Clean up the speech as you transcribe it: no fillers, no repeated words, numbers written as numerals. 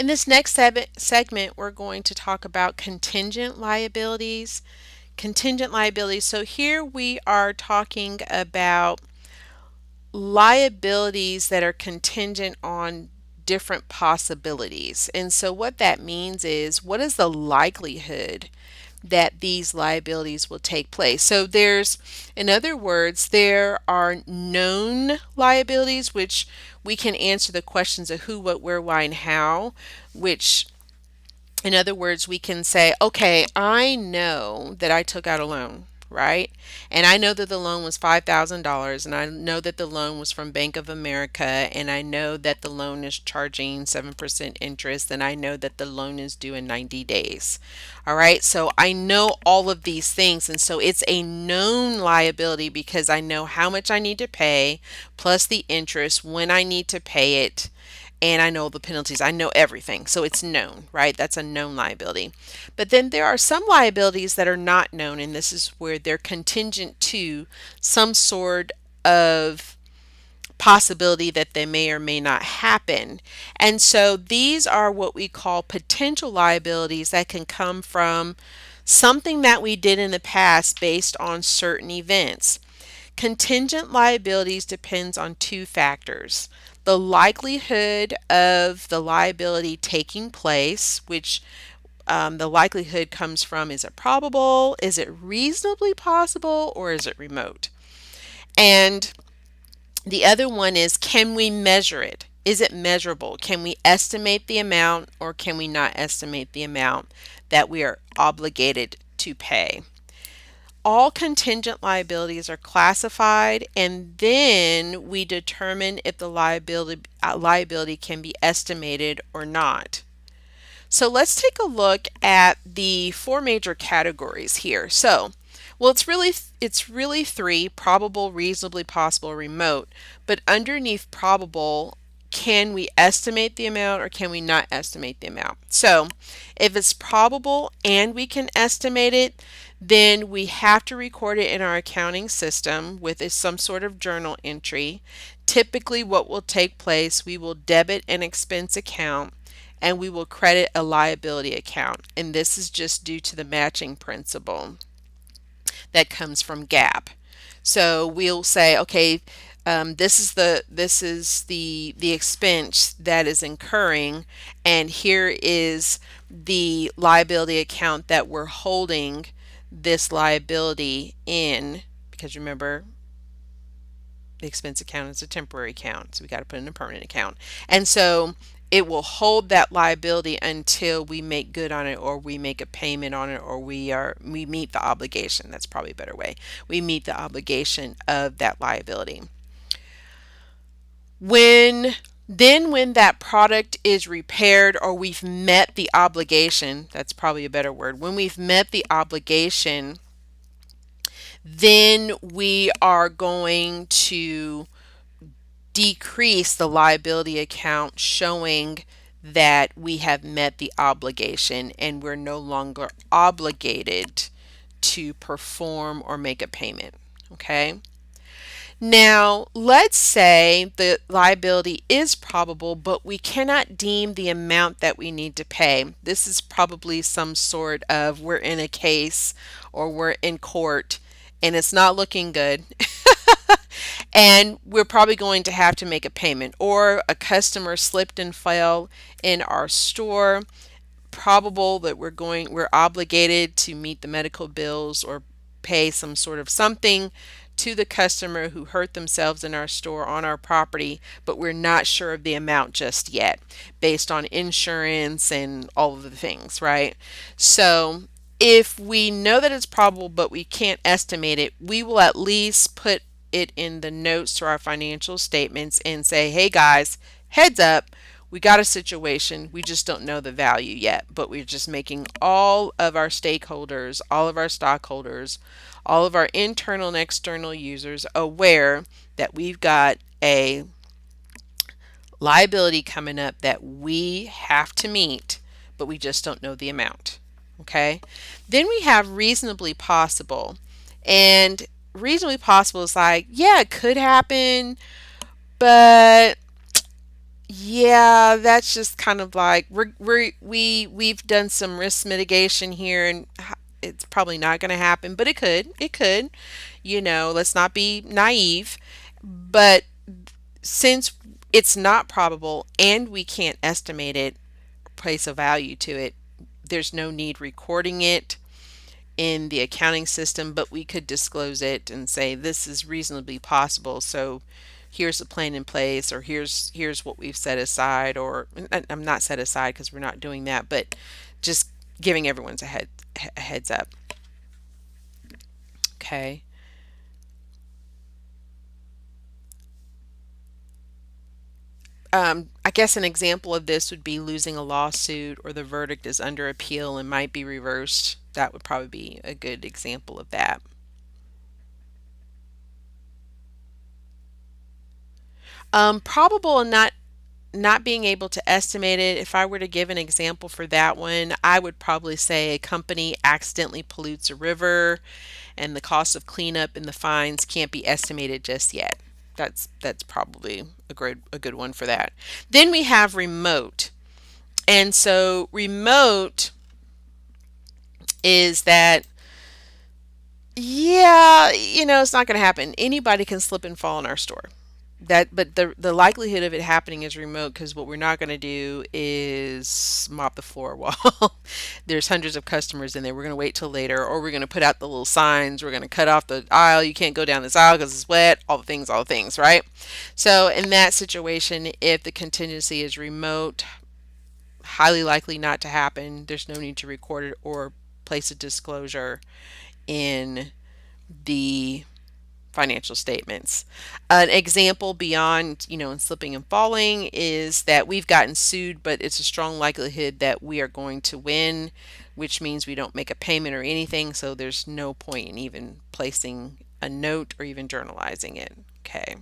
In this next segment, we're going to talk about contingent liabilities. Contingent liabilities. So here we are talking about liabilities that are contingent on different possibilities. And so what that means is, what is the likelihood that these liabilities will take place? So in other words, there are known liabilities, which we can answer the questions of who, what, where, why, and how, which in other words, we can say, okay, I know that I took out a loan, right? And I know that the loan was $5,000, and I know that the loan was from Bank of America, and I know that the loan is charging 7% interest, and I know that the loan is due in 90 days. All right, so I know all of these things, and so it's a known liability because I know how much I need to pay, plus the interest, when I need to pay it, and I know the penalties. I know everything. So it's known, right? That's a known liability. But then there are some liabilities that are not known, and this is where they're contingent to some sort of possibility that they may or may not happen. And so these are what we call potential liabilities that can come from something that we did in the past based on certain events. Contingent liabilities depends on two factors: the likelihood of the liability taking place, which the likelihood comes from, is it probable, is it reasonably possible, or is it remote? And the other one is, can we measure it? Is it measurable? Can we estimate the amount, or can we not estimate the amount that we are obligated to pay? All contingent liabilities are classified, and then we determine if the liability can be estimated or not. So let's take a look at the four major categories here. So, well, it's really three: probable, reasonably possible, remote. But underneath probable, can we estimate the amount or can we not estimate the amount? So, if it's probable and we can estimate it, then we have to record it in our accounting system with some sort of journal entry. Typically, what will take place, we will debit an expense account and we will credit a liability account. And this is just due to the matching principle that comes from GAAP. So we'll say, okay, this is the expense that is incurring, and here is the liability account that we're holding this liability in, because remember, the expense account is a temporary account, so we got to put in a permanent account. And so it will hold that liability until we make good on it, or we make a payment on it, or we meet the obligation. That's probably a better way. We meet the obligation of that liability. When that product is repaired, or we've met the obligation, that's probably a better word. When we've met the obligation, then we are going to decrease the liability account, showing that we have met the obligation and we're no longer obligated to perform or make a payment. Okay. Now, let's say the liability is probable, but we cannot deem the amount that we need to pay. This is probably some sort of, we're in a case or we're in court and it's not looking good. And we're probably going to have to make a payment, or a customer slipped and fell in our store. Probable that we're obligated to meet the medical bills or pay some sort of something to the customer who hurt themselves in our store on our property, but we're not sure of the amount just yet based on insurance and all of the things, right? So if we know that it's probable but we can't estimate it, we will at least put it in the notes to our financial statements and say, hey guys, heads up, we got a situation. We just don't know the value yet, but we're just making all of our stakeholders, all of our stockholders, all of our internal and external users aware that we've got a liability coming up that we have to meet, but we just don't know the amount. Okay. Then we have reasonably possible. And reasonably possible is like, yeah, it could happen, but Yeah, that's just kind of like we've done some risk mitigation here, and it's probably not going to happen, but it could. It could. Let's not be naive. But since it's not probable and we can't estimate it, place a value to it, there's no need recording it in the accounting system, but we could disclose it and say this is reasonably possible. So here's the plan in place, or here's what we've set aside, or I'm not set aside because we're not doing that, but just giving everyone's a heads up. Okay. I guess an example of this would be losing a lawsuit or the verdict is under appeal and might be reversed. That would probably be a good example of that. Probable and not being able to estimate it. If I were to give an example for that one, I would probably say a company accidentally pollutes a river and the cost of cleanup and the fines can't be estimated just yet. That's probably a good one for that. Then we have remote. And so remote is that, yeah, it's not going to happen. Anybody can slip and fall in our store. But the likelihood of it happening is remote, because what we're not going to do is mop the floor while there's hundreds of customers in there. We're going to wait till later, or we're going to put out the little signs. We're going to cut off the aisle. You can't go down this aisle because it's wet. All the things, right? So in that situation, if the contingency is remote, highly likely not to happen. There's no need to record it or place a disclosure in the financial statements. An example beyond, in slipping and falling is that we've gotten sued, but it's a strong likelihood that we are going to win, which means we don't make a payment or anything. So there's no point in even placing a note or even journalizing it. Okay.